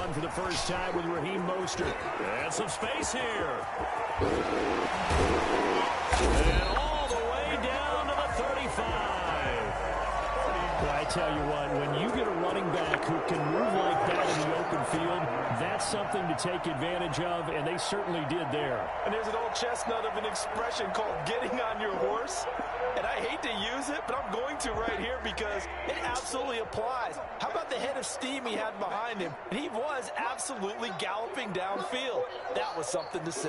run for the first time with Raheem Mostert. And some space here. And all the way down to the 35. Well, I tell you what, when you get a running back who can move like that in the open field, that's something to take advantage of, and they certainly did there. And there's an old chestnut of an expression called getting on your horse. And I hate to use it, but I'm going to right here because it absolutely applies. How about the head of steam he had behind him? And he was absolutely galloping downfield. That was something to see.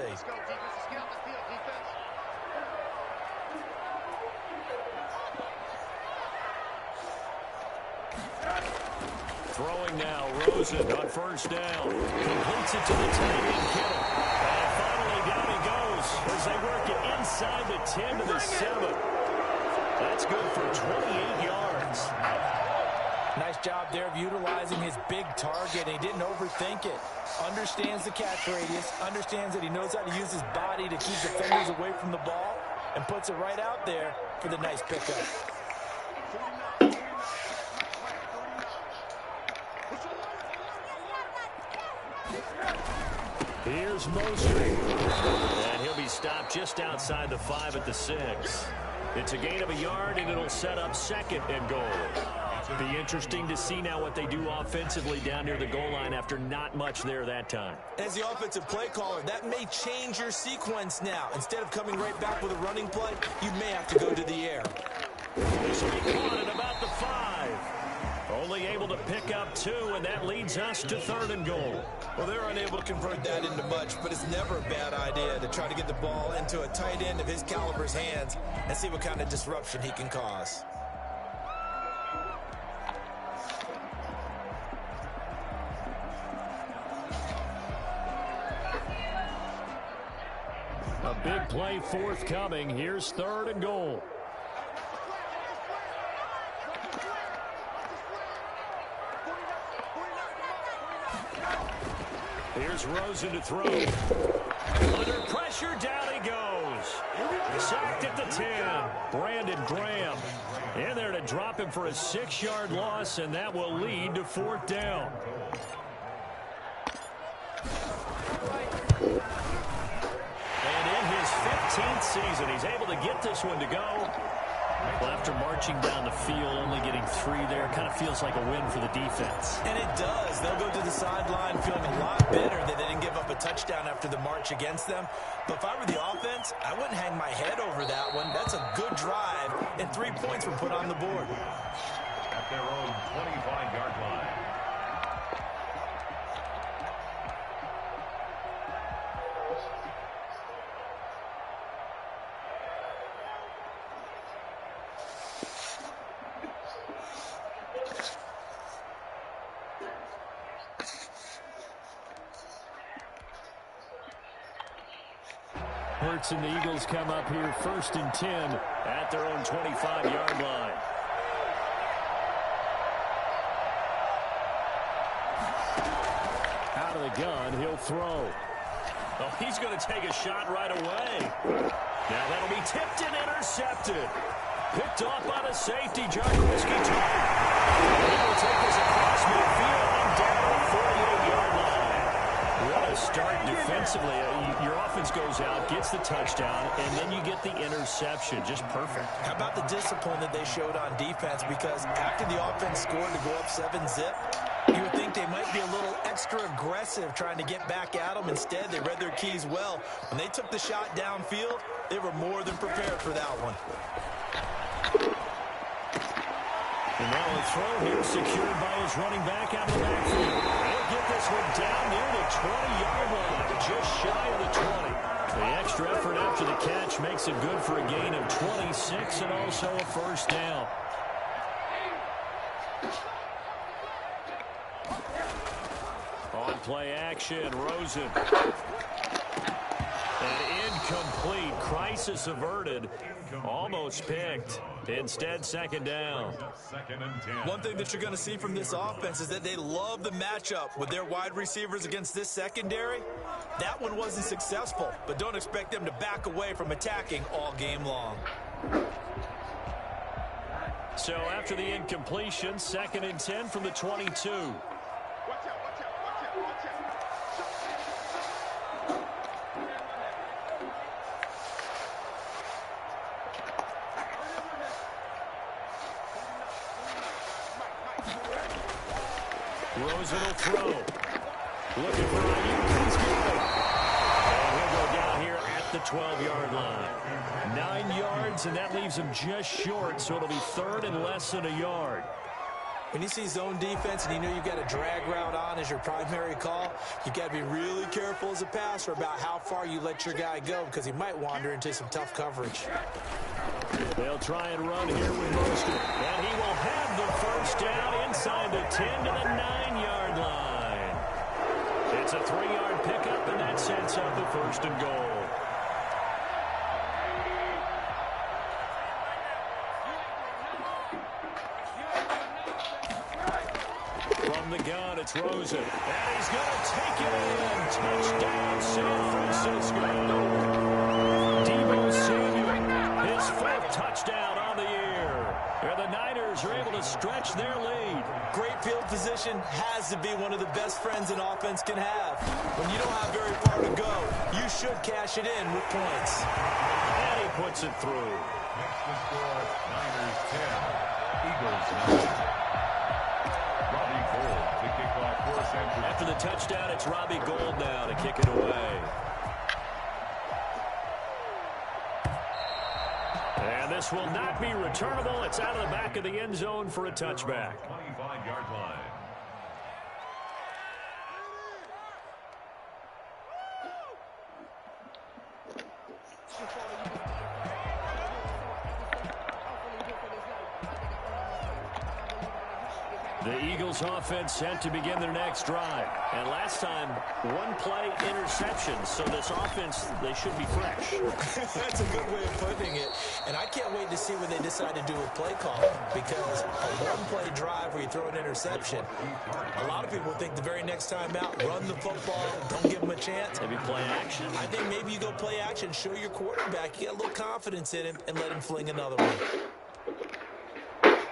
Throwing now, Rosen on first down. Completes it to the tight end, Kittle. And finally down he goes as they work it inside the 10 to the 7. That's good for 28 yards. Nice job there of utilizing his big target. He didn't overthink it. Understands the catch radius. Understands that he knows how to use his body to keep defenders away from the ball. And puts it right out there for the nice pickup. Here's Mostert. And he'll be stopped just outside the 5 at the 6. It's a gain of a yard, and it'll set up 2nd and goal. Be interesting to see now what they do offensively down near the goal line after not much there that time. As the offensive play caller, that may change your sequence now. Instead of coming right back with a running play, you may have to go to the air. This will be caught at about the 5. Only able to pick up 2, and that leads us to 3rd and goal. Well, they're unable to convert that into much, but it's never a bad idea to try to get the ball into a tight end of his caliber's hands and see what kind of disruption he can cause. A big play forthcoming. Here's 3rd and goal. Here's Rosen to throw. Under pressure, down he goes. Sacked at the 10. Brandon Graham in there to drop him for a 6-yard loss, and that will lead to 4th down. And in his 15th season, he's able to get this one to go. Well, after marching down the field, only getting 3 there, kind of feels like a win for the defense. And it does. They'll go to the sideline feeling a lot better that they didn't give up a touchdown after the march against them. But if I were the offense, I wouldn't hang my head over that one. That's a good drive, and 3 points were put on the board. At their own 25-yard line. Hurts and the Eagles come up here 1st and 10 at their own 25-yard line. Out of the gun, he'll throw. Oh, he's going to take a shot right away. Now that'll be tipped and intercepted. Picked off by the safety, Jaworski target. He will take this across midfield and down the 48-yard line. What a start defensively. Your offense goes out, gets the touchdown, and then you get the interception. Just perfect. How about the discipline that they showed on defense? Because after the offense scored to go up 7-zip, you would think they might be a little extra aggressive trying to get back at them. Instead, they read their keys well. When they took the shot downfield, they were more than prepared for that one. And now a throw here secured by his running back out of the backfield. They'll get this one down near the 20-yard line, just shy of the 20. The extra effort after the catch makes it good for a gain of 26 and also a 1st down. On play action, Rosen. An incomplete. Crisis averted. Almost picked. Instead, 2nd down. One thing that you're going to see from this offense is that they love the matchup with their wide receivers against this secondary. That one wasn't successful, but don't expect them to back away from attacking all game long. So after the incompletion, 2nd and 10 from the 22. Rosen will throw. Looking for Ayuk. He's good. And he'll go down here at the 12-yard line. 9 yards, and that leaves him just short, so it'll be third and less than a yard. When you see zone defense and you know you've got a drag route on as your primary call, you've got to be really careful as a passer about how far you let your guy go because he might wander into some tough coverage. They'll try and run here with Mostert. And he will have the first down inside the 10 to the 9-yard line. It's a 3-yard pickup, and that sets up the first and goal. From the gun, it's Rosen. And he's going to take it in. Touchdown, San Francisco. Deebo Samuel, his 4th touchdown on the year. And the Niners are able to stretch their lead. Great field position has to be one of the best friends an offense can have. When you don't have very far to go, you should cash it in with points. And he puts it through. Next to score, Niners 10, Eagles 9. Robbie Gould to kick off for San Francisco. After the touchdown, it's Robbie Gould now to kick it away. And this will not be returnable. It's out of the back of the end zone for a touchback. 25-yard line. The Eagles offense set to begin their next drive. And last time, 1-play interception. So this offense, they should be fresh. That's a good way of putting it. And I can't wait to see what they decide to do with play calling. Because a 1-play drive where you throw an interception, a lot of people think the very next time out, run the football, don't give them a chance. Maybe play action. I think maybe you go play action, show your quarterback, you get a little confidence in him, and let him fling another one.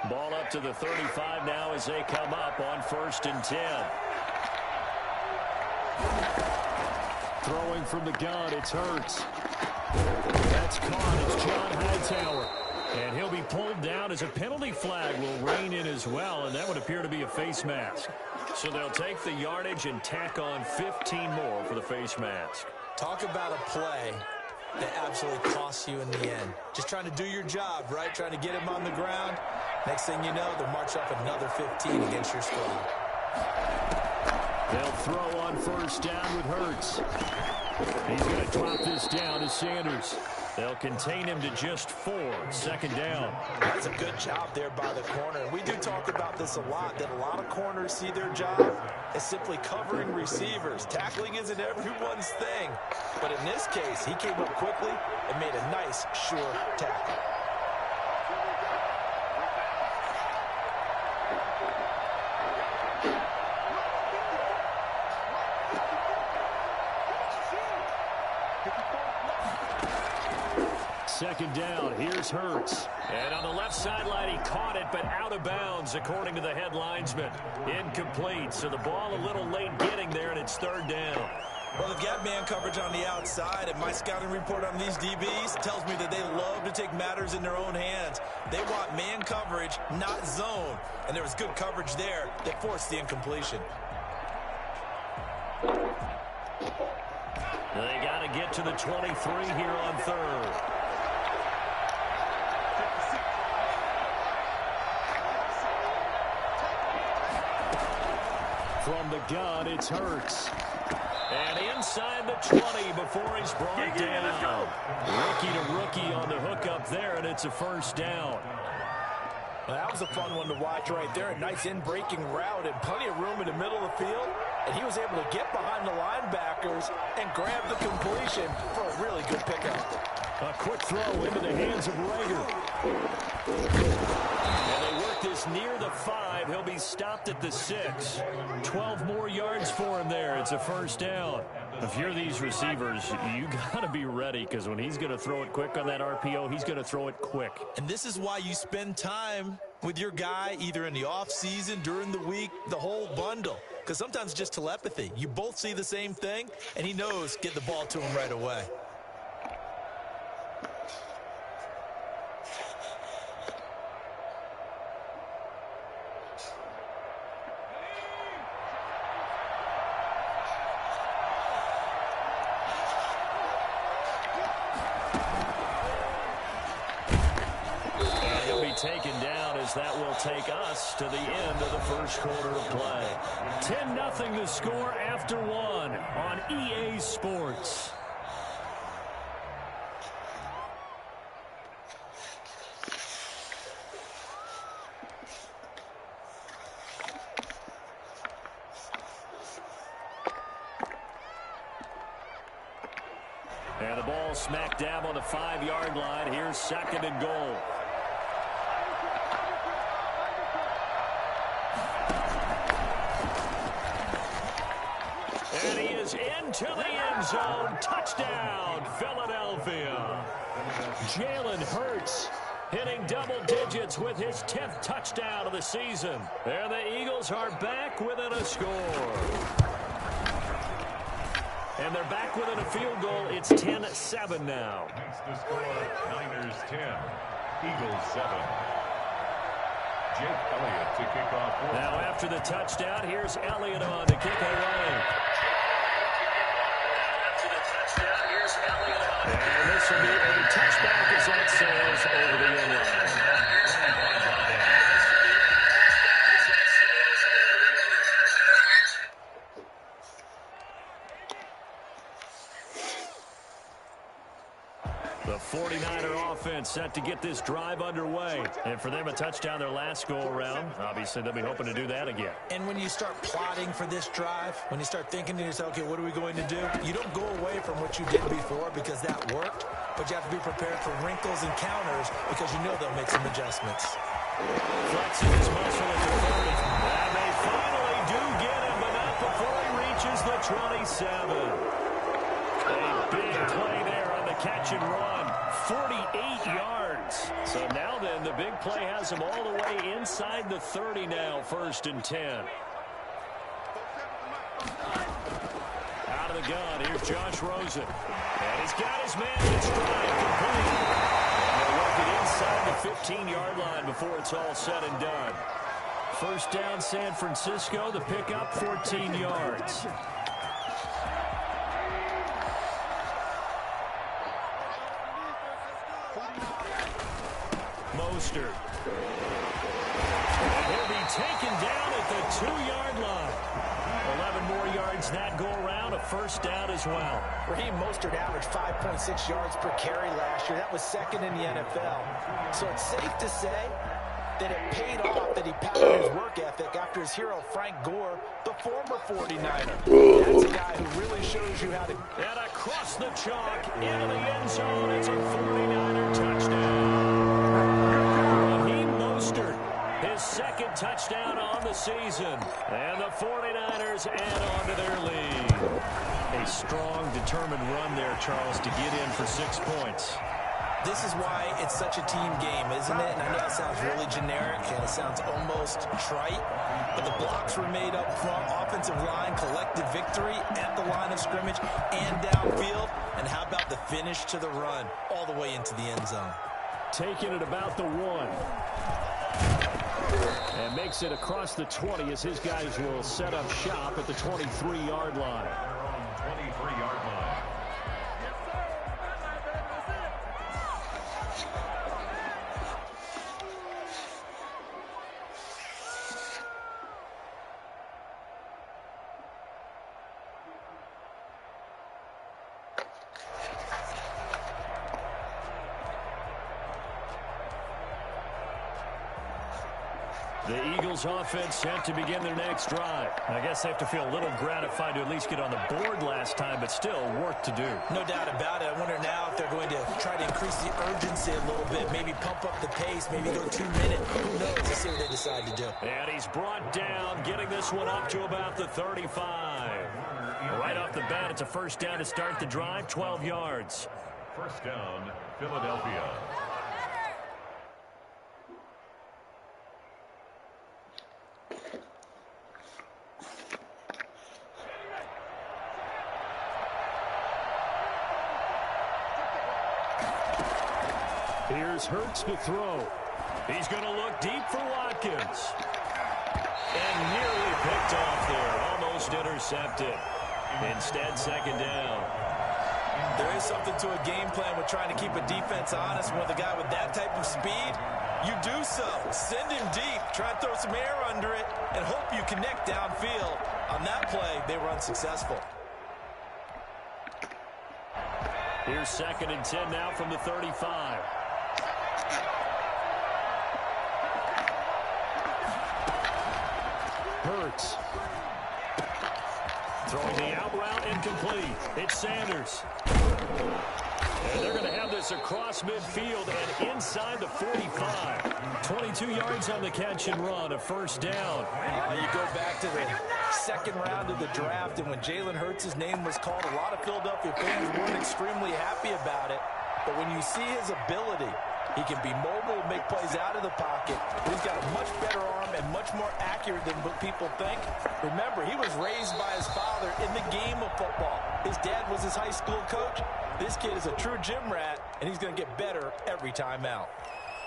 Ball up to the 35 now as they come up on 1st and 10. Throwing from the gun, it's Hurts. That's caught. It's John Hightower. And he'll be pulled down as a penalty flag will rein in as well, and that would appear to be a face mask. So they'll take the yardage and tack on 15 more for the face mask. Talk about a play that absolutely costs you in the end. Just trying to do your job, right? Trying to get him on the ground. Next thing you know, they'll march up another 15 against your squad. They'll throw on 1st down with Hurts. He's going to drop this down to Sanders. They'll contain him to just 4. 2nd down. That's a good job there by the corner. We do talk about this a lot, that a lot of corners see their job as simply covering receivers. Tackling isn't everyone's thing. But in this case, he came up quickly and made a nice, sure tackle. Second down, here's Hurts. And on the left sideline, he caught it, but out of bounds, according to the head linesman. Incomplete, so the ball a little late getting there, and it's 3rd down. Well, they've got man coverage on the outside, and my scouting report on these DBs tells me that they love to take matters in their own hands. They want man coverage, not zone. And there was good coverage there that forced the incompletion. They got to get to the 23 here on 3rd. From the gun, it's Hurts. And inside the 20 before he's brought down. Rookie to rookie on the hookup there, and it's a 1st down. Well, that was a fun one to watch right there. A nice in-breaking route and plenty of room in the middle of the field. And he was able to get behind the linebackers and grab the completion for a really good pickup. A quick throw into the hands of Rager. And they work this near the 5. He'll be stopped at the 6. 12 more yards for him there. It's a 1st down. If you're these receivers, you got to be ready because when he's going to throw it quick on that RPO, he's going to throw it quick. And this is why you spend time with your guy either in the offseason, during the week, the whole bundle. Because sometimes it's just telepathy. You both see the same thing, and he knows get the ball to him right away. taken down, as that will take us to the end of the first quarter of play. 10-0 the score after one on EA Sports. And the ball smack dab on the 5-yard line. Here's 2nd and goal. And he is into the end zone. Touchdown, Philadelphia. Jalen Hurts hitting double digits with his 10th touchdown of the season. And the Eagles are back within a score. And they're back within a field goal. It's 10-7 now. Makes the score Niners 10, Eagles 7. Jake Elliott to kick off. Now after the touchdown, here's Elliott on to kick it away. And this will be a touchback as that sails over the end line. The 49er offense set to get this drive underway. And for them, a touchdown their last go-around. Obviously, they'll be hoping to do that again. And when you start plotting for this drive, when you start thinking to yourself, okay, what are we going to do? You don't go away from what you did before because that worked, but you have to be prepared for wrinkles and counters because you know they'll make some adjustments. Flexing his muscle at the 30. And they finally do get him, but not before he reaches the 27. A big play there on the catch and run. 48 yards. So now then, the big play has him all the way inside the 30 now, 1st and 10. Out of the gun, here's Josh Rosen. And he's got his man in stride complete. And they'll work it inside the 15-yard line before it's all said and done. 1st down, San Francisco. The pickup, 14 yards. Mostert. And he'll be taken down at the 2-yard line. 11 more yards that go around, a 1st down as well. Raheem Mostert averaged 5.6 yards per carry last year. That was 2nd in the NFL. So it's safe to say that it paid off that he patterned his work ethic after his hero, Frank Gore, the former 49er. That's a guy who really shows you how to... And across the chalk, into the end zone, it's a 49er touchdown. Raheem Mostert, his 2nd touchdown on the season. And the 49ers add on to their lead. A strong, determined run there, Charles, to get in for 6 points. This is why it's such a team game, isn't it? And I know it sounds really generic and it sounds almost trite, but the blocks were made up front, offensive line, collective victory at the line of scrimmage and downfield. And how about the finish to the run all the way into the end zone? Taking it about the 1. And makes it across the 20 as his guys will set up shop at the 23-yard line. They're on 23-yard line. The Eagles offense set to begin their next drive. I guess they have to feel a little gratified to at least get on the board last time, but still work to do. No doubt about it. I wonder now if they're going to try to increase the urgency a little bit, maybe pump up the pace, maybe go 2 minutes. Who knows? Let's see what they decide to do. And he's brought down, getting this one up to about the 35. Right off the bat, it's a 1st down to start the drive, 12 yards. 1st down, Philadelphia. Here's Hurts to throw. He's going to look deep for Watkins. And nearly picked off there. Almost intercepted. Instead, 2nd down. There is something to a game plan with trying to keep a defense honest. With a guy with that type of speed, You do so. Send him deep. Try and throw some air under it and hope you connect downfield. On that play, they were unsuccessful. Here's 2nd and 10 now from the 35. Hurts. Throwing the out route incomplete. It's Sanders. And they're going to have this across midfield and inside the 45. 22 yards on the catch and run, a first down. You go back to the second round of the draft, and when Jalen Hurts' name was called, a lot of Philadelphia fans weren't extremely happy about it. But when you see his ability, he can be mobile, make plays out of the pocket. He's got a much better arm and much more accurate than what people think. Remember, he was raised by his father in the game of football. His dad was his high school coach. This kid is a true gym rat, and he's going to get better every time out.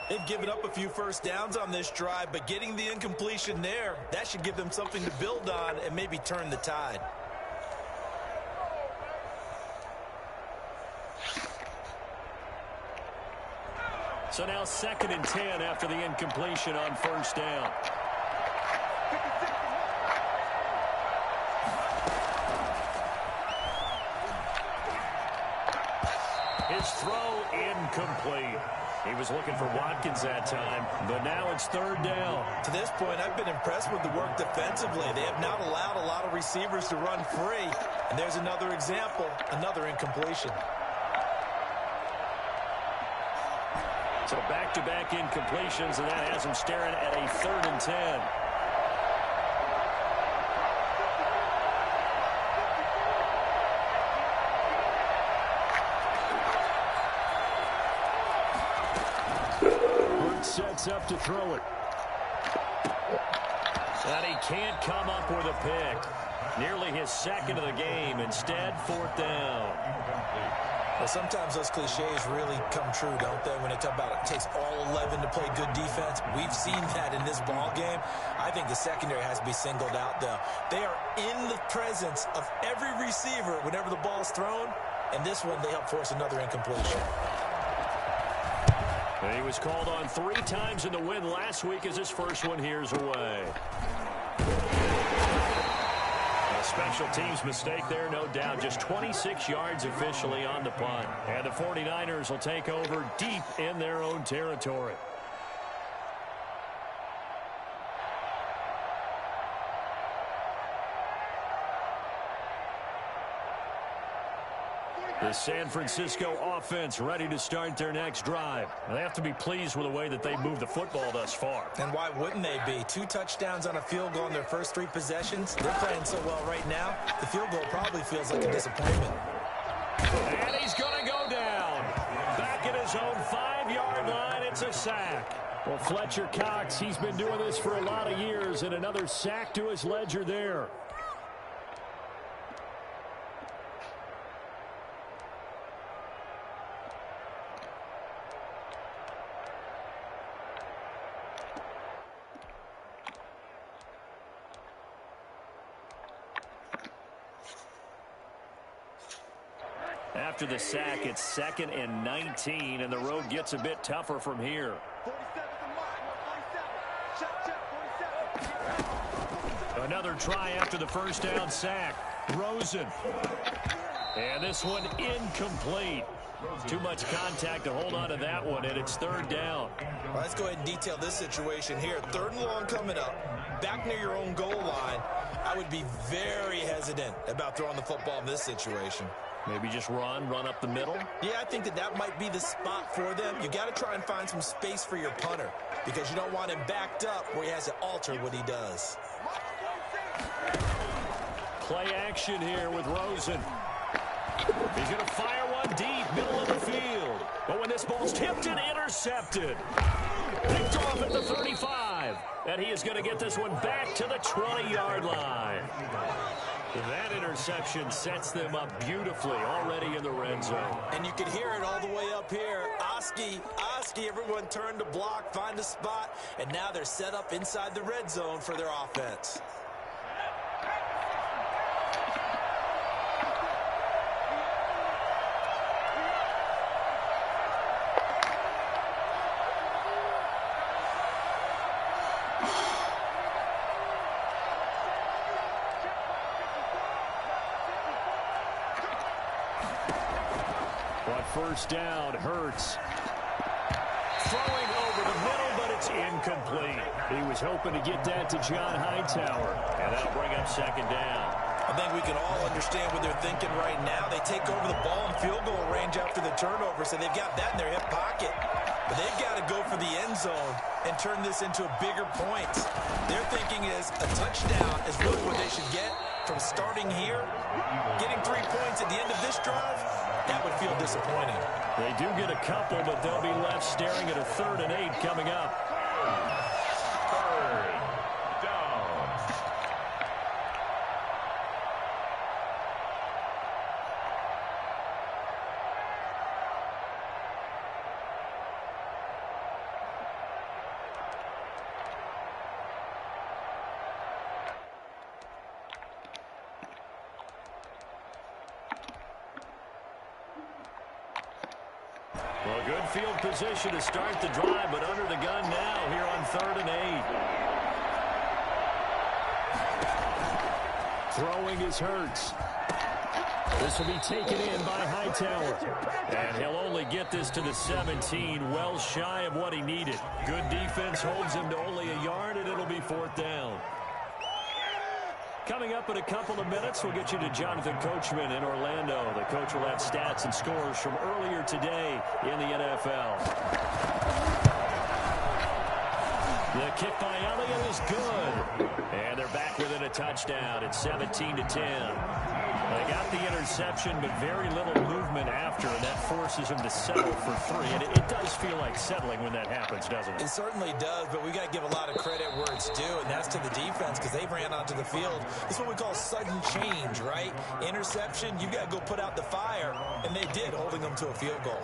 They've given up a few first downs on this drive, but getting the incompletion there, that should give them something to build on and maybe turn the tide. So now 2nd and 10 after the incompletion on first down. His throw incomplete. He was looking for Watkins that time, but now it's 3rd down. To this point, I've been impressed with the work defensively. They have not allowed a lot of receivers to run free. And there's another example, another incompletion. So back-to-back incompletions, and that has him staring at a 3rd and 10. Sets up to throw it. And he can't come up with a pick. Nearly his 2nd of the game. Instead, 4th down. Well, sometimes those cliches really come true, don't they? When they talk about it takes all 11 to play good defense. We've seen that in this ball game. I think the secondary has to be singled out, though. They are in the presence of every receiver whenever the ball's thrown. And this one, they help force another incompletion. He was called on 3 times in the win last week as his first one here's away. A special teams mistake there, no doubt. Just 26 yards officially on the punt. And the 49ers will take over deep in their own territory. The San Francisco offense ready to start their next drive. They have to be pleased with the way that they moved the football thus far. And why wouldn't they be? 2 touchdowns on a field goal in their first 3 possessions. They're playing so well right now, the field goal probably feels like a disappointment. And he's going to go down. Back at his own 5-yard line, it's a sack. Well, Fletcher Cox, he's been doing this for a lot of years, and another sack to his ledger there. After the sack, it's 2nd and 19, and the road gets a bit tougher from here. Another try after the first down sack. Rosen. And this one incomplete. Too much contact to hold on to that one, and it's 3rd down. Well, let's go ahead and detail this situation here. 3rd and long coming up. Back near your own goal line. I would be very hesitant about throwing the football in this situation. Maybe just run up the middle? Yeah, I think that might be the spot for them. You got to try and find some space for your punter because you don't want him backed up where he has to alter what he does. Play action here with Rosen. He's going to fire one deep, middle of the field. But when this ball's tipped and intercepted, picked off at the 35. And he is going to get this one back to the 20-yard line. That interception sets them up beautifully already in the red zone. And you can hear it all the way up here. Oski, everyone turned to block, find a spot, and now they're set up inside the red zone for their offense. first down. Hurts throwing over the middle, but it's incomplete. He was hoping to get that to John Hightower, and that'll bring up second down. I think we can all understand what they're thinking right now. They take over the ball in field goal range after the turnover, so they've got that in their hip pocket. But they've got to go for the end zone and turn this into a bigger point. Their thinking is a touchdown is really what they should get from starting here. Getting 3 points at the end of this drive, that would feel disappointing. They do get a couple, but they'll be left staring at a 3rd and 8 coming up. Third down. Well, good field position to start the drive, but under the gun now here on 3rd and 8. Throwing is Hurts. This will be taken in by Hightower. And he'll only get this to the 17, well shy of what he needed. Good defense holds him to only a yard, and it'll be 4th down. Coming up in a couple of minutes, we'll get you to Jonathan Coachman in Orlando. The coach will have stats and scores from earlier today in the NFL. The kick by Elliott is good. And they're back within a touchdown. It's 17-10. They got the interception, but very little movement after, and that forces them to settle for 3. And it does feel like settling when that happens, doesn't it? It certainly does, but we got to give a lot of credit where it's due, and that's to the defense because they ran onto the field. This is what we call sudden change, right? Interception, you got to go put out the fire, and they did, holding them to a field goal.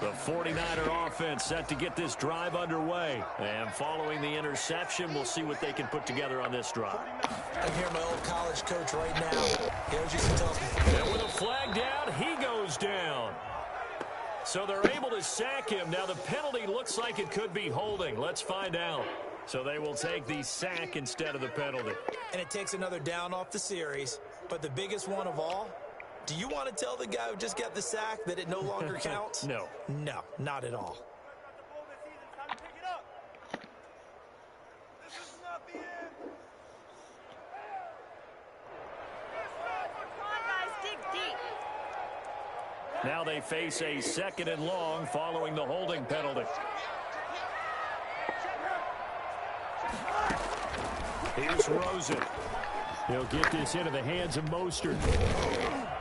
The 49er offense set to get this drive underway. And following the interception, we'll see what they can put together on this drive. I'm here, my old college coach right now. He always used to tell me. And with a flag down, he goes down. So they're able to sack him. Now the penalty looks like it could be holding. Let's find out. So they will take the sack instead of the penalty. And it takes another down off the series. But the biggest one of all, do you want to tell the guy who just got the sack that it no longer counts? No. No, not at all. Now they face a 2nd and long following the holding penalty. Here's Rosen. He'll get this into the hands of Mostert.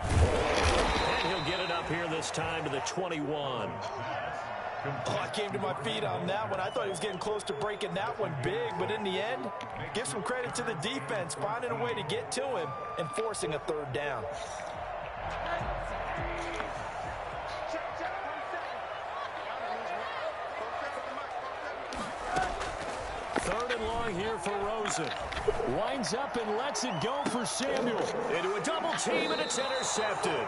And he'll get it up here this time to the 21. Oh, I came to my feet on that one. I thought he was getting close to breaking that one big, but in the end, give some credit to the defense, finding a way to get to him and forcing a 3rd down. Third and long here for Rosen. Winds up and lets it go for Samuel. Into a double team, and it's intercepted.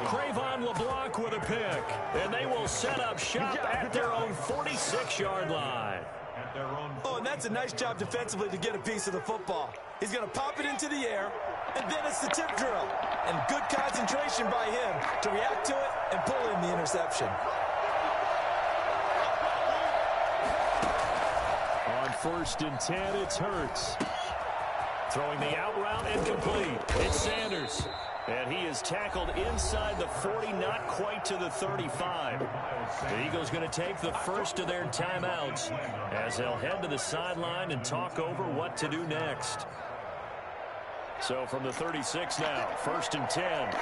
Cravon LeBlanc with a pick. And they will set up shop at their own 46-yard line. Oh, and that's a nice job defensively to get a piece of the football. He's going to pop it into the air, and then it's the tip drill. And good concentration by him to react to it and pull in the interception. On 1st and 10, it's Hurts. Throwing the out route and complete. It's Sanders. And he is tackled inside the 40, not quite to the 35. The Eagles going to take the first of their timeouts as they'll head to the sideline and talk over what to do next. So from the 36 now, 1st and 10.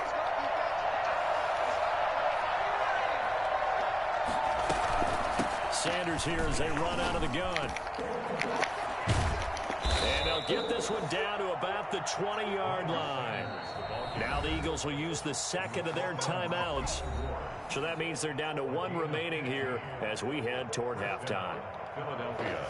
Sanders here as they run out of the gun. And they'll get this one down to about the 20-yard line. Now the Eagles will use the 2nd of their timeouts. So that means they're down to 1 remaining here as we head toward halftime. Philadelphia.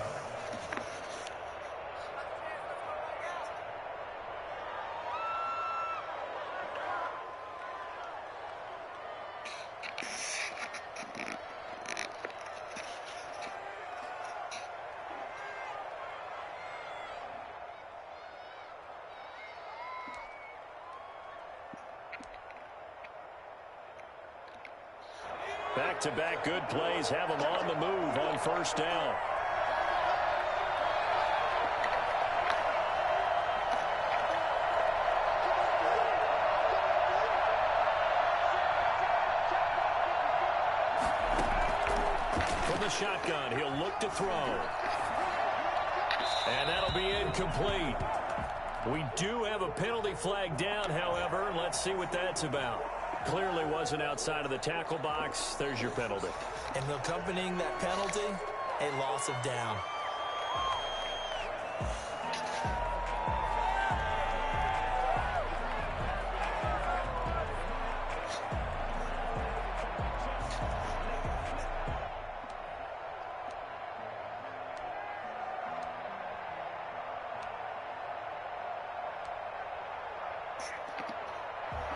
Back-to-back good plays have them on the move on first down. From the shotgun, he'll look to throw. And that'll be incomplete. We do have a penalty flag down, however. Let's see what that's about. Clearly wasn't outside of the tackle box. There's your penalty. And accompanying that penalty, a loss of down.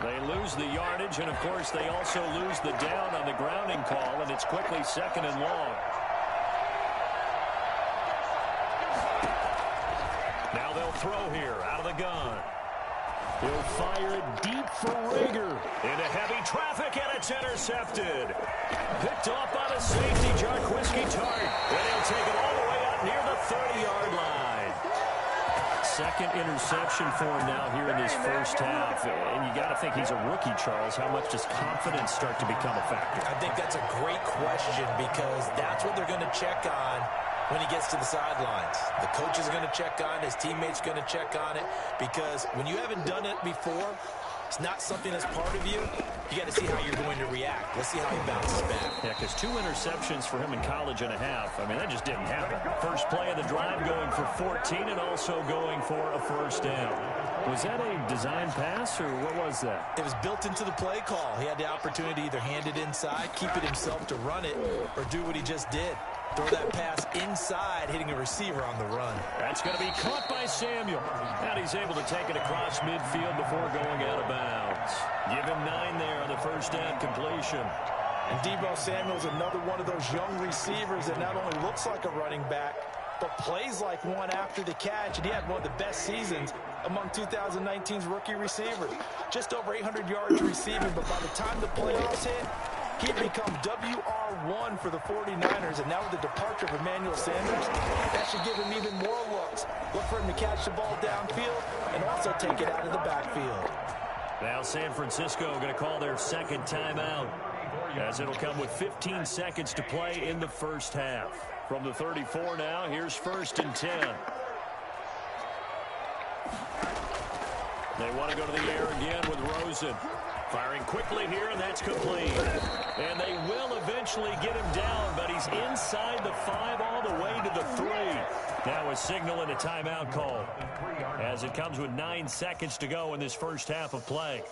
They lose the yardage, and, of course, they also lose the down on the grounding call, and it's quickly 2nd and long. Now they'll throw here out of the gun. He'll fire it deep for Rager. Into heavy traffic, and it's intercepted. Picked off by the safety, Jarquiski Tartt. And he'll take it all the way out near the 30-yard line. Second interception for him now here in this first half. And you got to think he's a rookie, Charles. How much does confidence start to become a factor? I think that's a great question because that's what they're going to check on when he gets to the sidelines. The coach is going to check on it. His teammates going to check on it because when you haven't done it before, it's not something that's part of you. You got to see how you're going to react. Let's see how he bounces back. Yeah, because 2 interceptions for him in college and a half. I mean, that just didn't happen. First play of the drive going for 14 and also going for a first down. Was that a design pass or what was that? It was built into the play call. He had the opportunity to either hand it inside, keep it himself to run it, or do what he just did. Throw that pass inside, hitting a receiver on the run. That's going to be caught by Samuel. And he's able to take it across midfield before going out of bounds. Give him 9 there on the first down completion. And Deebo Samuel's another one of those young receivers that not only looks like a running back, but plays like one after the catch. And he had one of the best seasons among 2019's rookie receivers. Just over 800 yards receiving, but by the time the playoffs hit, he'd become WR1 for the 49ers, and now with the departure of Emmanuel Sanders, that should give him even more looks. Look for him to catch the ball downfield and also take it out of the backfield. Now San Francisco going to call their second timeout, as it'll come with 15 seconds to play in the first half. From the 34 now, here's 1st and 10. They want to go to the air again with Rosen. Firing quickly here, and that's complete. And they will eventually get him down, but he's inside the 5 all the way to the 3. Now a signal and a timeout call, as it comes with 9 seconds to go in this first half of play.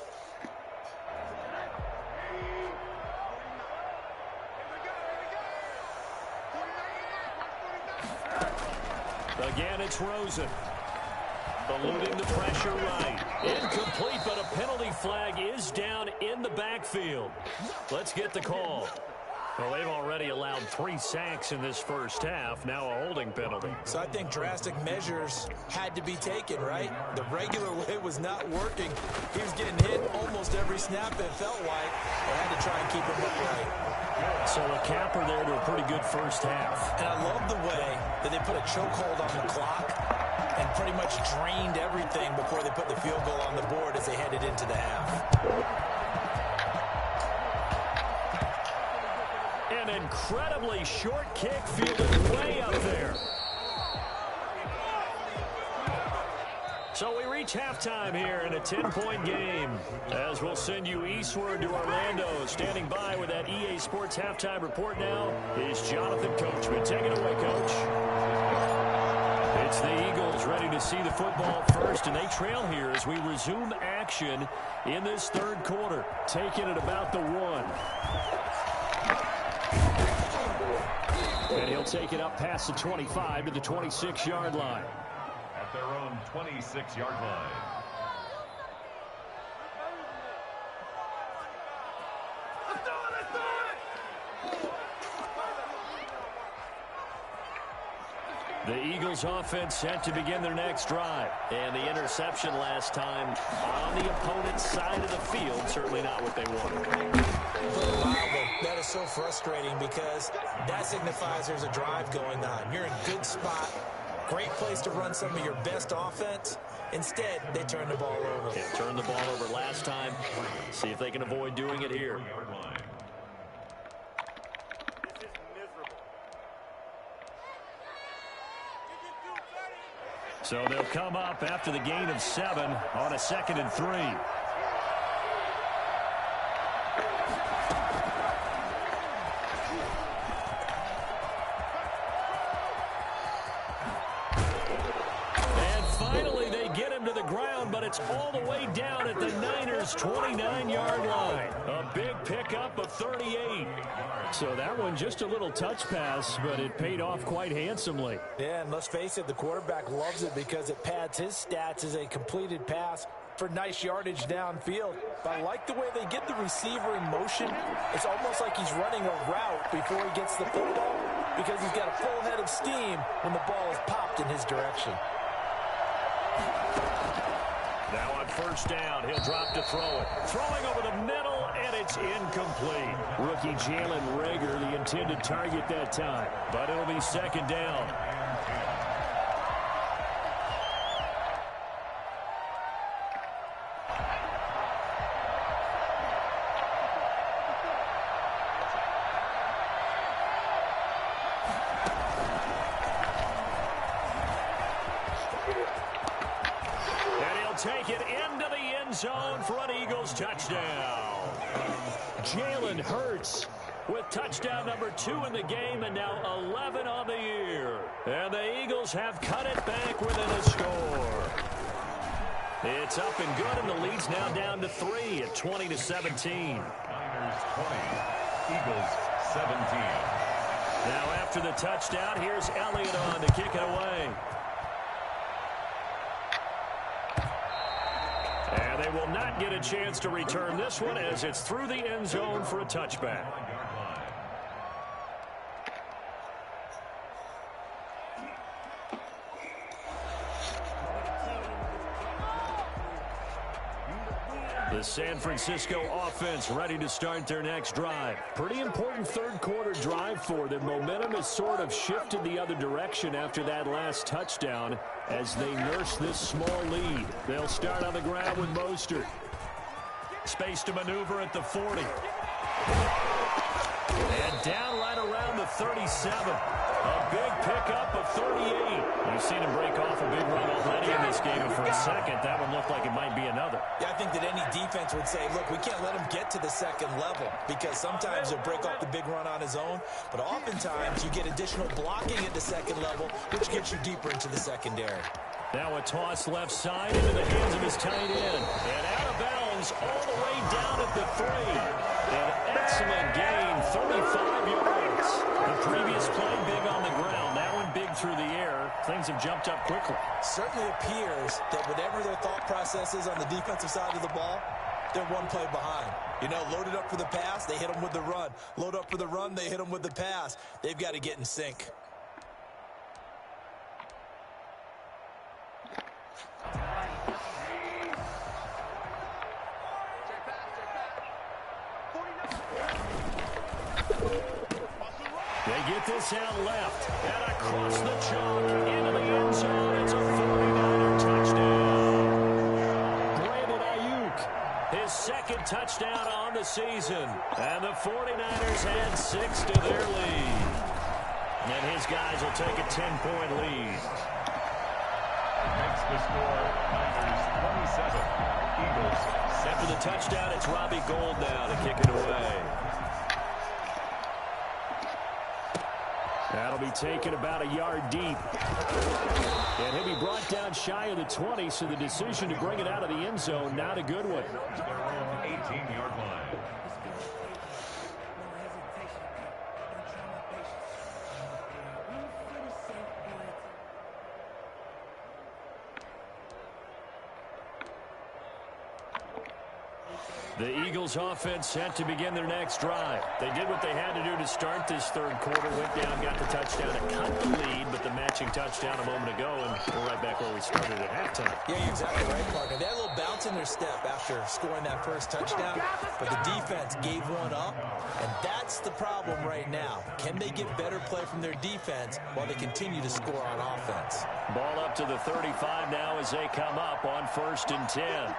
Again, it's Rosen. Eluding the pressure right. Incomplete, but a penalty flag is down in the backfield. Let's get the call. Well, they've already allowed 3 sacks in this first half. Now a holding penalty. So I think drastic measures had to be taken, right? The regular way was not working. He was getting hit almost every snap, it felt like. They had to try and keep him upright. So a capper there to a pretty good first half. And I love the way that they put a chokehold on the clock and pretty much drained everything before they put the field goal on the board as they headed into the half. An incredibly short kick fielded way up there. So we reach halftime here in a 10-point game, as we'll send you eastward to Orlando. Standing by with that EA Sports halftime report now is Jonathan Coachman. Take it away, Coach. It's the Eagles ready to see the football first, and they trail here as we resume action in this third quarter. Taking it about the 1. And he'll take it up past the 25 to the 26-yard line. At their own 26-yard line. The Eagles offense set to begin their next drive. And the interception last time on the opponent's side of the field. Certainly not what they wanted. Wow, that is so frustrating because that signifies there's a drive going on. You're in a good spot. Great place to run some of your best offense. Instead, they turn the ball over. Yeah, turned the ball over last time. See if they can avoid doing it here. So they'll come up after the gain of 7 on a 2nd and 3. And finally they get him to the ground, but it's all the way down at the Niners' 29-yard line. A big pickup of 38. So that one just a little touch pass, but it paid off quite handsomely. Yeah, and let's face it, the quarterback loves it because it pads his stats as a completed pass for nice yardage downfield. But I like the way they get the receiver in motion. It's almost like he's running a route before he gets the football because he's got a full head of steam when the ball is popped in his direction. Now on first down, he'll drop to throw it. Throwing over the middle, and it's incomplete. Rookie Jalen Reagor, the intended target that time. But it'll be 2nd down. Take it into the end zone for an Eagles touchdown. Jalen Hurts with touchdown number 2 in the game and now 11 on the year. And the Eagles have cut it back within a score. It's up and good, and the lead's now down to 3 at 20-17. Niners 20, Eagles 17. Now after the touchdown, here's Elliott on to kick it away. And they will not get a chance to return this one as it's through the end zone for a touchback. The San Francisco offense ready to start their next drive. Pretty important third-quarter drive for them. Momentum has sort of shifted the other direction after that last touchdown as they nurse this small lead. They'll start on the ground with Mostert. Space to maneuver at the 40. And down right around the 37. A big pickup of 38. You've seen him break off a big run already in this game, and for a second, that one looked like it might be another. Yeah, I think that any defense would say, look, we can't let him get to the second level because sometimes he'll break off the big run on his own, but oftentimes you get additional blocking at the second level, which gets you deeper into the secondary. Now a toss left side into the hands of his tight end. And out of bounds all the way down at the 3. An excellent gain, 35 yards. The previous play big on the ground. That one big through the air. Things have jumped up quickly. Certainly appears that whatever their thought process is on the defensive side of the ball, they're one play behind. You know, loaded up for the pass, they hit them with the run. Load up for the run, they hit them with the pass. They've got to get in sync. They get this out left and across the chalk into the end zone. It's a 49er touchdown. Brandon Ayuk, his second touchdown on the season. And the 49ers add 6 to their lead. And his guys will take a 10-point lead. Makes the score Niners 27, Eagles 7. After the touchdown, it's Robbie Gould now to kick it away. That'll be taken about a yard deep. And he'll be brought down shy of the 20, so the decision to bring it out of the end zone, not a good one. Their own 18-yard line. The Eagles offense set to begin their next drive. They did what they had to do to start this third quarter. Went down, got the touchdown, and cut the lead, but the matching touchdown a moment ago, and we're right back where we started at halftime. Yeah, you're exactly right, partner. They had a little bounce in their step after scoring that first touchdown, but the defense gave one up, and that's the problem right now. Can they get better play from their defense while they continue to score on offense? Ball up to the 35 now as they come up on 1st and 10.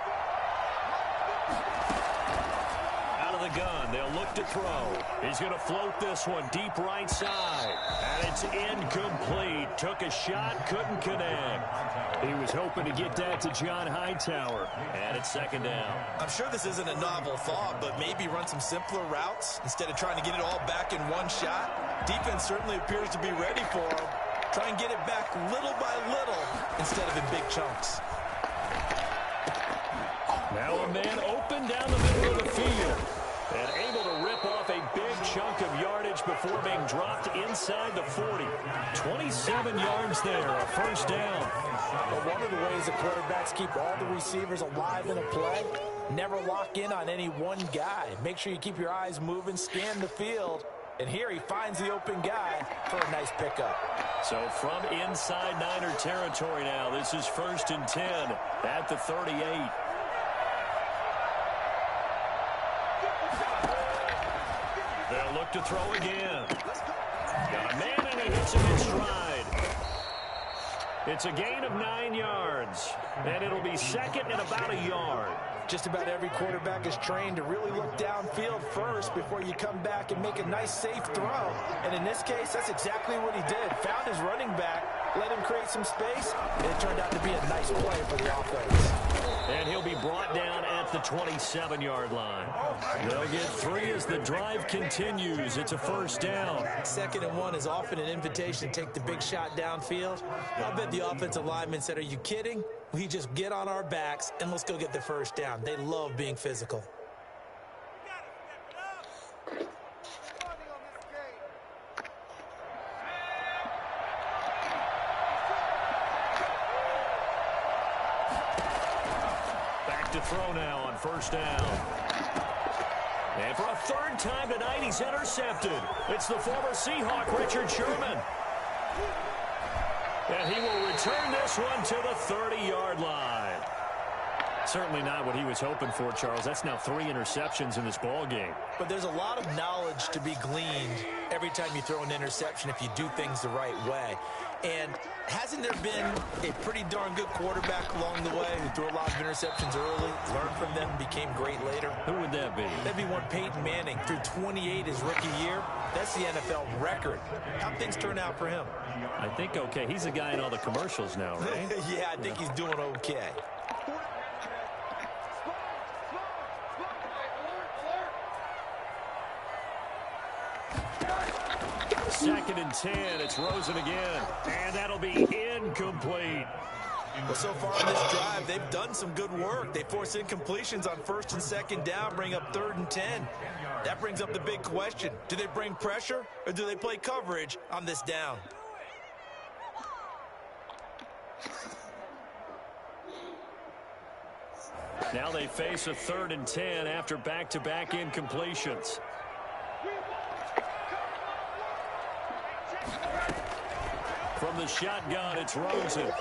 The gun. They'll look to throw. He's going to float this one deep right side. And it's incomplete. Took a shot, couldn't connect. He was hoping to get that to John Hightower. And it's 2nd down. I'm sure this isn't a novel thought, but maybe run some simpler routes instead of trying to get it all back in one shot. Defense certainly appears to be ready for him. Try and get it back little by little instead of in big chunks. Now a man open down the middle of the field. And able to rip off a big chunk of yardage before being dropped inside the 40. 27 yards there, a 1st down. Well, one of the ways the quarterbacks keep all the receivers alive in a play, never lock in on any one guy. Make sure you keep your eyes moving, scan the field. And here he finds the open guy for a nice pickup. So from inside Niner territory now, this is 1st and 10 at the 38. They'll look to throw again. Got a man and he hits him in stride. It's a gain of 9 yards. And it'll be 2nd and about a yard. Just about every quarterback is trained to really look downfield first before you come back and make a nice, safe throw. And in this case, that's exactly what he did. Found his running back, let him create some space, and it turned out to be a nice play for the offense. And he'll be brought down at the 27-yard line. They'll get 3 as the drive continues. It's a 1st down. 2nd and 1 is often an invitation to take the big shot downfield. I bet the offensive lineman said, "Are you kidding? We just get on our backs and let's go get the 1st down." They love being physical. To throw now on 1st down. And for a 3rd time tonight, he's intercepted. It's the former Seahawk, Richard Sherman. And he will return this one to the 30-yard line. Certainly not what he was hoping for, Charles. That's now 3 interceptions in this ball game. But there's a lot of knowledge to be gleaned every time you throw an interception if you do things the right way. And hasn't there been a pretty darn good quarterback along the way who threw a lot of interceptions early, learned from them, became great later? Who would that be? That'd be one Peyton Manning. Threw 28 his rookie year. That's the NFL record. How'd things turn out for him? I think okay. He's the guy in all the commercials now, right? Yeah, I think he's doing okay. 2nd and 10. It's Rosen again. And that'll be incomplete. Well, so far in this drive, they've done some good work. They force incompletions on 1st and 2nd down, bring up 3rd and 10. That brings up the big question. Do they bring pressure or do they play coverage on this down? Now they face a 3rd and 10 after back-to-back incompletions. From the shotgun, it's Rosen.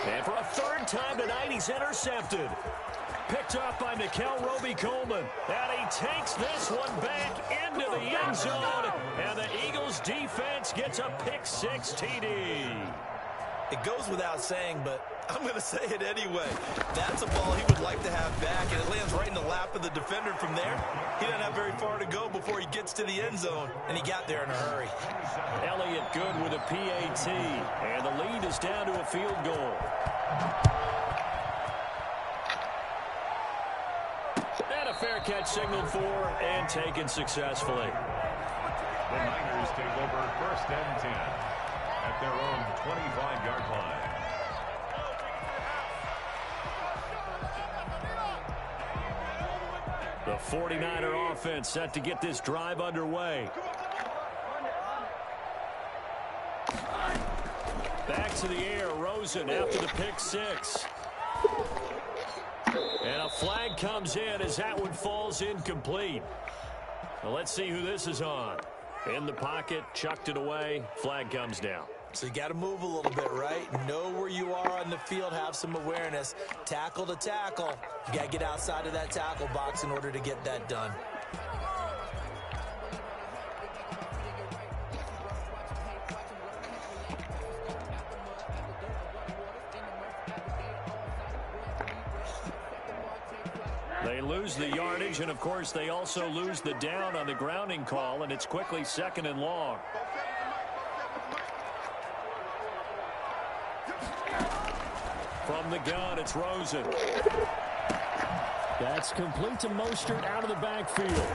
And for a 3rd time tonight, he's intercepted. Picked up by Nickel Roby-Coleman. And he takes this one back into the end zone. And the Eagles defense gets a pick-6 TD. It goes without saying, but I'm going to say it anyway. That's a ball he would like to have back, and it lands right in the lap of the defender from there. He doesn't have very far to go before he gets to the end zone, and he got there in a hurry. Elliott good with a PAT, and the lead is down to a field goal. And a fair catch signaled for and taken successfully. The Niners take over 1st and 10 at their own 25-yard line. The 49er offense set to get this drive underway. Back to the air, Rosen after the pick-6. And Flag comes in as that one falls incomplete. Well, let's see who this is on. In the pocket, chucked it away, flag comes down. So you got to move a little bit, right? Know where you are on the field, have some awareness. Tackle to tackle. You got to get outside of that tackle box in order to get that done. They lose the yardage, and of course they also lose the down on the grounding call, and it's quickly 2nd and long. From the gun, it's Rosen. That's complete to Mostert out of the backfield.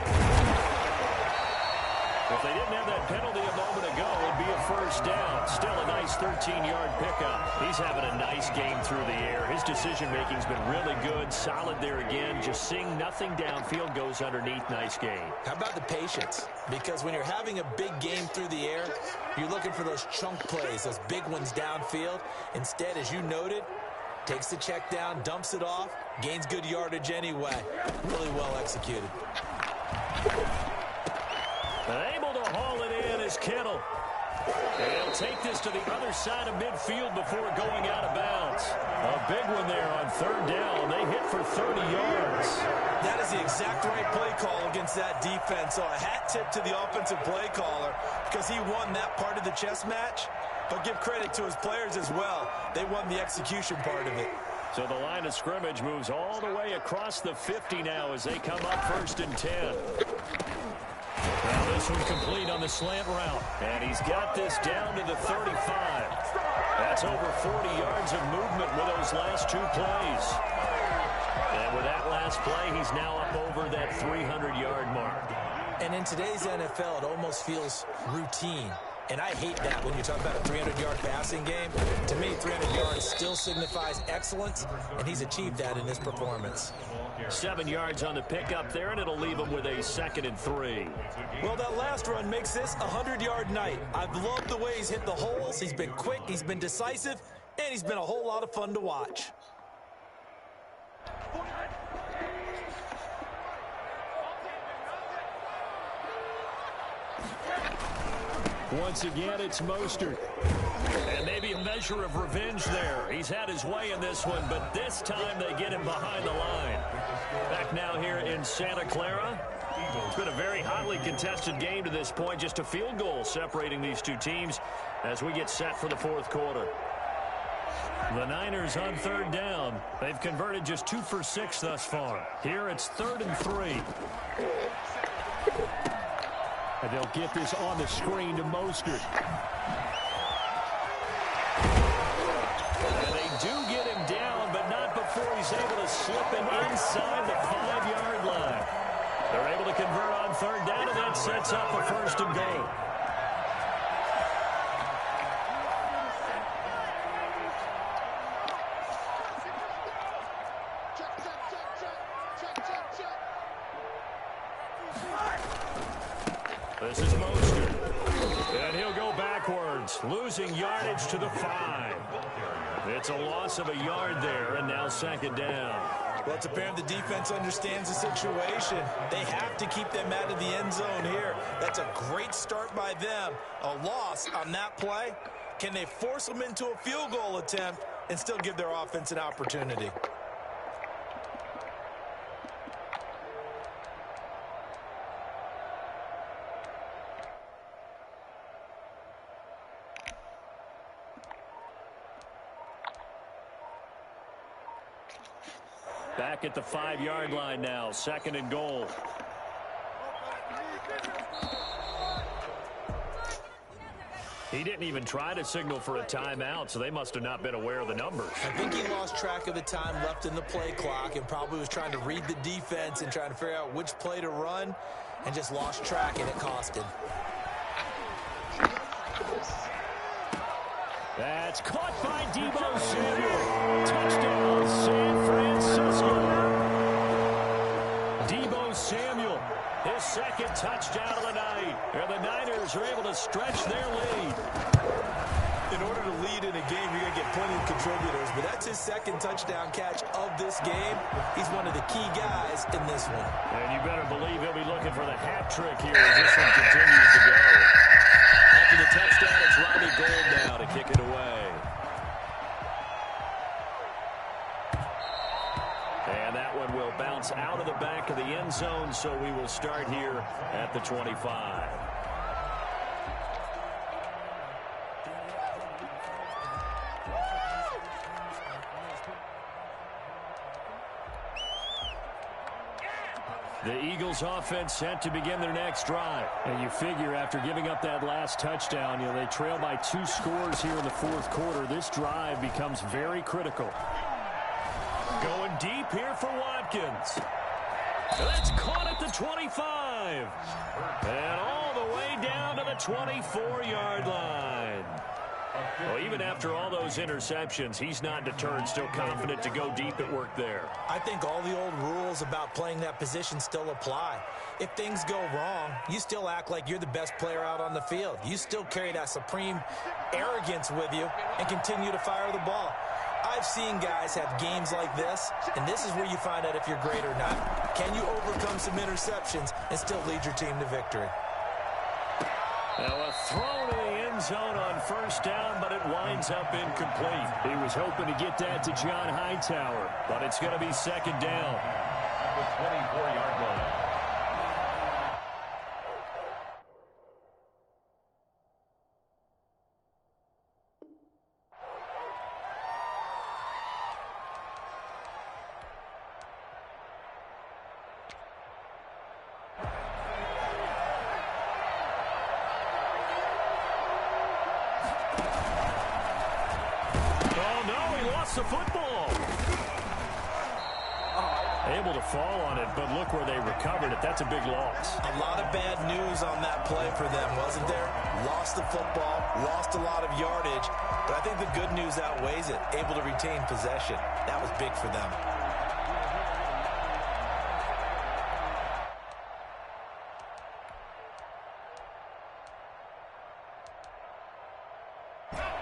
If they didn't have that penalty a moment ago, it'd be a first down. Still a nice 13-yard pickup. He's having a nice game through the air. His decision-making's been really good. Solid there again. Just seeing nothing downfield, goes underneath. Nice game. How about the patience? Because when you're having a big game through the air, you're looking for those chunk plays, those big ones downfield. Instead, as you noted, takes the check down, dumps it off, gains good yardage anyway. Really well executed. Able to haul it in is Kittle. They'll take this to the other side of midfield before going out of bounds. A big one there on 3rd down. They hit for 30 yards. That is the exact right play call against that defense. So a hat tip to the offensive play caller because he won that part of the chess match. But give credit to his players as well. They won the execution part of it. So the line of scrimmage moves all the way across the 50 now as they come up 1st and 10. Now this one complete on the slant route. And he's got this down to the 35. That's over 40 yards of movement with those last 2 plays. And with that last play, he's now up over that 300-yard mark. And in today's NFL, it almost feels routine. And I hate that when you talk about a 300-yard passing game. To me, 300 yards still signifies excellence, and he's achieved that in this performance. 7 yards on the pickup there, and it'll leave him with a 2nd and 3. Well, that last run makes this a 100-yard night. I've loved the way he's hit the holes. He's been quick, he's been decisive, and he's been a whole lot of fun to watch. Once again, it's Mostert. And maybe a measure of revenge there. He's had his way in this one, but this time they get him behind the line. Back now here in Santa Clara. It's been a very hotly contested game to this point. Just a field goal separating these two teams as we get set for the 4th quarter. The Niners on 3rd down. They've converted just 2 for 6 thus far. Here it's 3rd and 3. And they'll get this on the screen to Mostert. And they do get him down, but not before he's able to slip him inside the 5-yard line. They're able to convert on 3rd down, and that sets up a 1st and goal. This is Mostert. And he'll go backwards, losing yardage to the 5. It's a loss of a yard there, and now 2nd down. Well, it's apparent the defense understands the situation. They have to keep them out of the end zone here. That's a great start by them. A loss on that play. Can they force them into a field goal attempt and still give their offense an opportunity? Back at the 5-yard line now, 2nd and goal. He didn't even try to signal for a timeout, so they must have not been aware of the numbers. I think he lost track of the time left in the play clock and probably was trying to read the defense and trying to figure out which play to run and just lost track, and it cost him. That's caught by Deebo Samuel. Touchdown, San Francisco. Deebo Samuel, his 2nd touchdown of the night. And the Niners are able to stretch their lead. In order to lead in a game, you're going to get plenty of contributors, but that's his second touchdown catch of this game. He's one of the key guys in this one. And you better believe he'll be looking for the hat trick here as this one continues to go. After the touchdown, it's Robbie Gould now to kick it away. And that one will bounce out of the back of the end zone, so we will start here at the 25. The Eagles offense set to begin their next drive. And you figure after giving up that last touchdown, they trail by 2 scores here in the fourth quarter. This drive becomes very critical. Going deep here for Watkins. That's caught at the 25. And all the way down to the 24-yard line. Well, even after all those interceptions, he's not deterred, still confident to go deep at work there. I think all the old rules about playing that position still apply. If things go wrong, you still act like you're the best player out on the field. You still carry that supreme arrogance with you and continue to fire the ball. I've seen guys have games like this, and this is where you find out if you're great or not. Can you overcome some interceptions and still lead your team to victory? Now a throw to the end zone on first down, but it winds up incomplete. He was hoping to get that to John Hightower, but it's going to be second down. At the 24-yard line. The football. Able to fall on it, but look where they recovered it. That's a big loss. A lot of bad news on that play for them, wasn't there? Lost the football, lost a lot of yardage, but I think the good news outweighs it. Able to retain possession. That was big for them.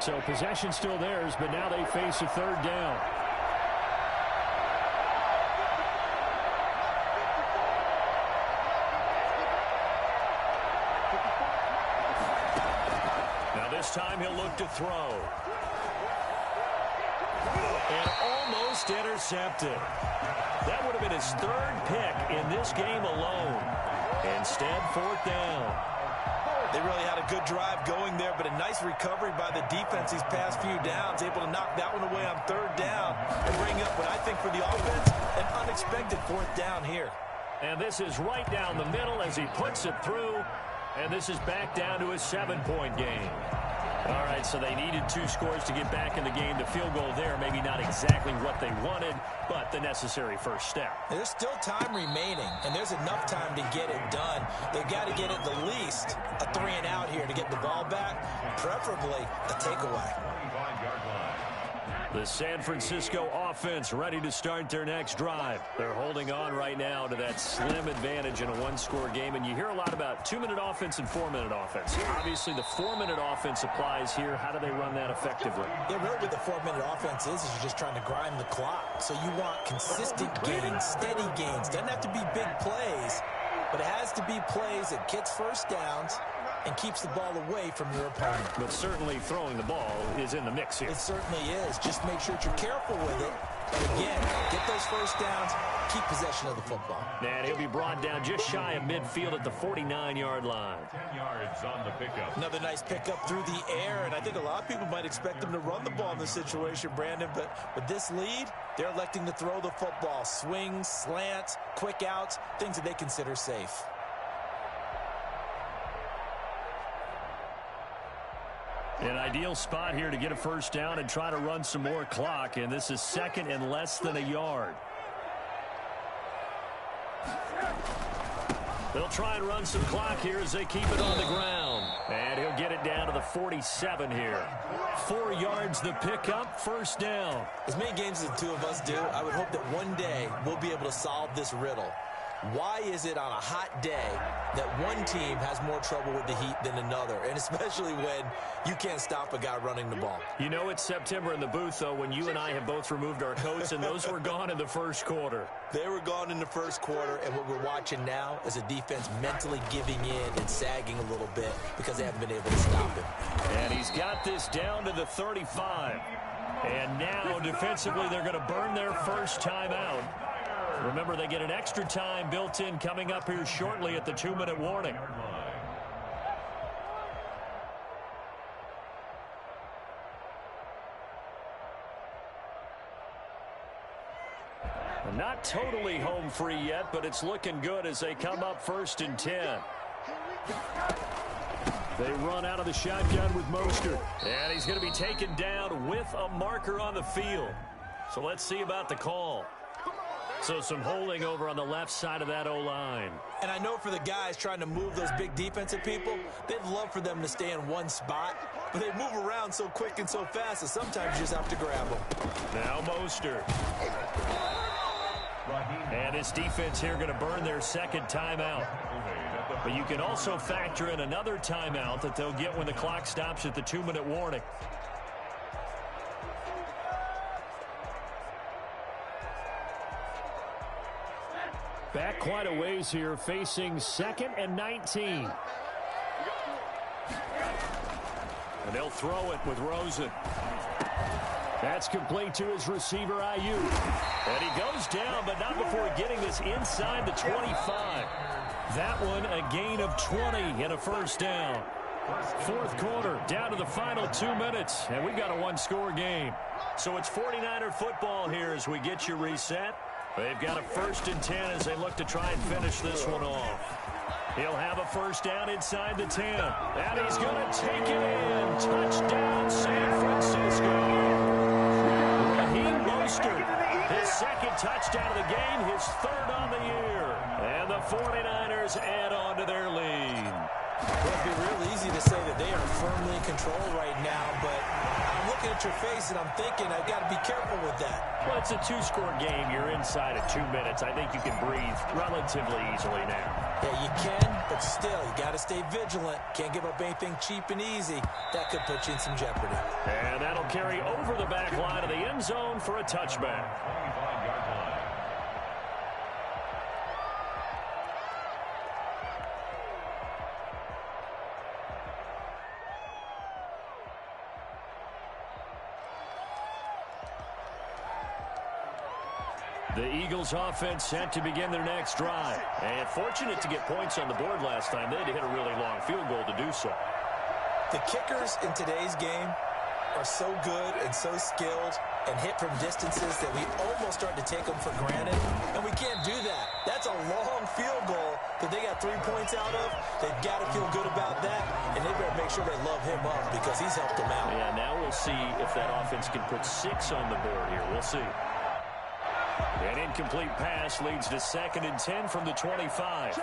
So possession still theirs, but now they face a third down. Now this time he'll look to throw. And almost intercepted. That would have been his third pick in this game alone. Instead, fourth down. They really had a good drive going there, but a nice recovery by the defense these past few downs, able to knock that one away on third down and bring up what I think for the offense, an unexpected fourth down here. And this is right down the middle as he puts it through, and this is back down to a 7-point game. All right, so they needed 2 scores to get back in the game. The field goal there, maybe not exactly what they wanted, but the necessary first step. There's still time remaining, and there's enough time to get it done. They've got to get at the least a 3-and-out here to get the ball back, preferably a takeaway. 25-yard line. The San Francisco offense ready to start their next drive. They're holding on right now to that slim advantage in a 1-score game, and you hear a lot about 2-minute offense and 4-minute offense. Obviously, the 4-minute offense applies here. How do they run that effectively? Yeah, really what the 4-minute offense is you're just trying to grind the clock. So you want consistent gains, steady gains. Doesn't have to be big plays, but it has to be plays that gets first downs and keeps the ball away from your opponent. But certainly throwing the ball is in the mix here. It certainly is. Just make sure that you're careful with it. And again, get those first downs, keep possession of the football. And he'll be brought down just shy of midfield at the 49-yard line. 10 yards on the pickup. Another nice pickup through the air, and I think a lot of people might expect them to run the ball in this situation, Brandon, but with this lead, they're electing to throw the football. Swings, slants, quick outs, things that they consider safe. An ideal spot here to get a first down and try to run some more clock, and this is second and less than a yard. They'll try and run some clock here as they keep it on the ground. And he'll get it down to the 47 here. 4 yards the pickup, first down. As many games as the two of us do, I would hope that one day we'll be able to solve this riddle. Why is it on a hot day that one team has more trouble with the heat than another, and especially when you can't stop a guy running the ball? You know it's September in the booth, though, when you and I have both removed our coats, and those were gone in the first quarter. They were gone in the first quarter, and what we're watching now is a defense mentally giving in and sagging a little bit because they haven't been able to stop him. And he's got this down to the 35. And now, defensively, they're going to burn their first timeout. Remember, they get an extra time built in coming up here shortly at the 2-minute warning. Not totally home free yet, but it's looking good as they come up 1st and 10. They run out of the shotgun with Mostert. And he's going to be taken down with a marker on the field. So let's see about the call. So some holding over on the left side of that O-line. And I know for the guys trying to move those big defensive people, they'd love for them to stay in one spot. But they move around so quick and so fast that sometimes you just have to grab them. Now Mostert. And this defense here going to burn their second timeout. But you can also factor in another timeout that they'll get when the clock stops at the 2-minute warning. Back quite a ways here, facing 2nd and 19. And they'll throw it with Rosen. That's complete to his receiver, Aiyuk. And he goes down, but not before getting this inside the 25. That one a gain of 20 and a first down. Fourth quarter, down to the final 2 minutes, and we've got a one-score game. So it's 49er football here as we get you reset. They've got a 1st and 10 as they look to try and finish this one off. He'll have a first down inside the 10. And he's going to take it in. Touchdown, San Francisco. Raheem Mostert, his second touchdown of the game, his 3rd on the year. And the 49ers add on to their lead. Well, it'd be real easy to say that they are firmly in control right now, but I'm looking at your face and I'm thinking I've got to be careful with that. Well, it's a 2-score game. You're inside of 2 minutes. I think you can breathe relatively easily now. Yeah, you can, but still, you got to stay vigilant. Can't give up anything cheap and easy. That could put you in some jeopardy. And that'll carry over the back line of the end zone for a touchback. The Eagles offense set to begin their next drive. And fortunate to get points on the board last time. They had to hit a really long field goal to do so. The kickers in today's game are so good and so skilled and hit from distances that we almost start to take them for granted. And we can't do that. That's a long field goal that they got 3 points out of. They've got to feel good about that. And they better make sure they love him up because he's helped them out. Yeah, now we'll see if that offense can put 6 on the board here. We'll see. An incomplete pass leads to 2nd and 10 from the 25.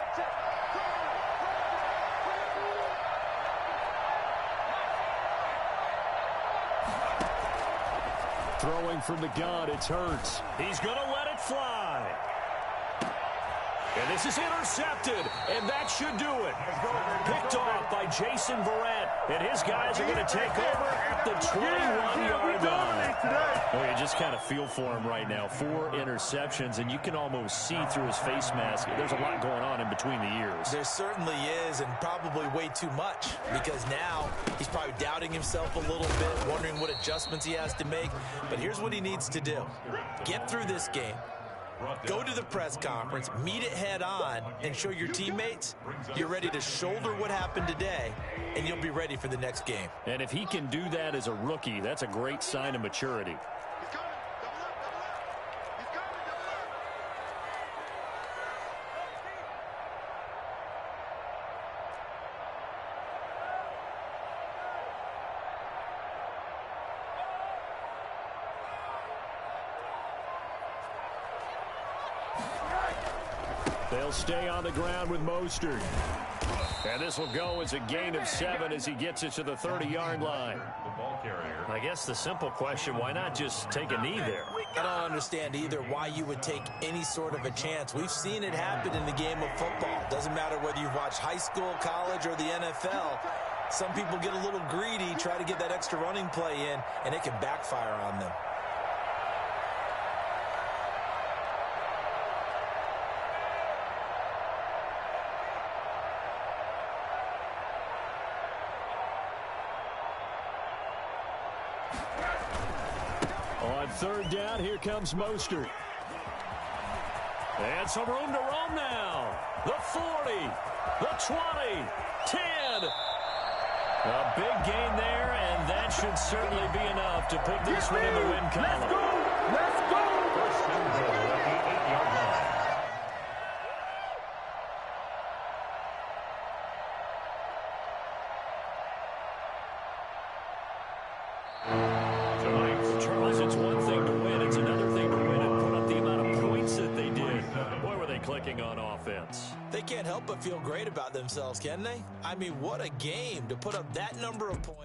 Throwing from the gun, it's Hurts. He's going to let it fly. And this is intercepted, and that should do it. Picked off by Jason Verrett, and his guys are going to take over at the 21-yard line. Well, you just kind of feel for him right now. 4 interceptions, and you can almost see through his face mask. There's a lot going on in between the ears. There certainly is, and probably way too much, because now he's probably doubting himself a little bit, wondering what adjustments he has to make. But here's what he needs to do. Get through this game. Go to the press conference, meet it head on, and show your teammates you're ready to shoulder what happened today, and you'll be ready for the next game. And if he can do that as a rookie, that's a great sign of maturity. They'll stay on the ground with Mostert. And this will go as a gain of 7 as he gets it to the 30-yard line. The ball carrier. I guess the simple question, why not just take a knee there? I don't understand either why you would take any sort of a chance. We've seen it happen in the game of football. Doesn't matter whether you've watched high school, college, or the NFL. Some people get a little greedy, try to get that extra running play in, and it can backfire on them. On third down, here comes Mostert. And some room to roam now. The 40, the 20, 10. A big gain there, and that should certainly be enough to put this one in the win column. Let's go! Let's go! First and goal at the 8-yard line. Charles, it's one thing to win. It's another thing to win and put up the amount of points that they did. Boy, were they clicking on offense. They can't help but feel great about themselves, can they? I mean, what a game to put up that number of points.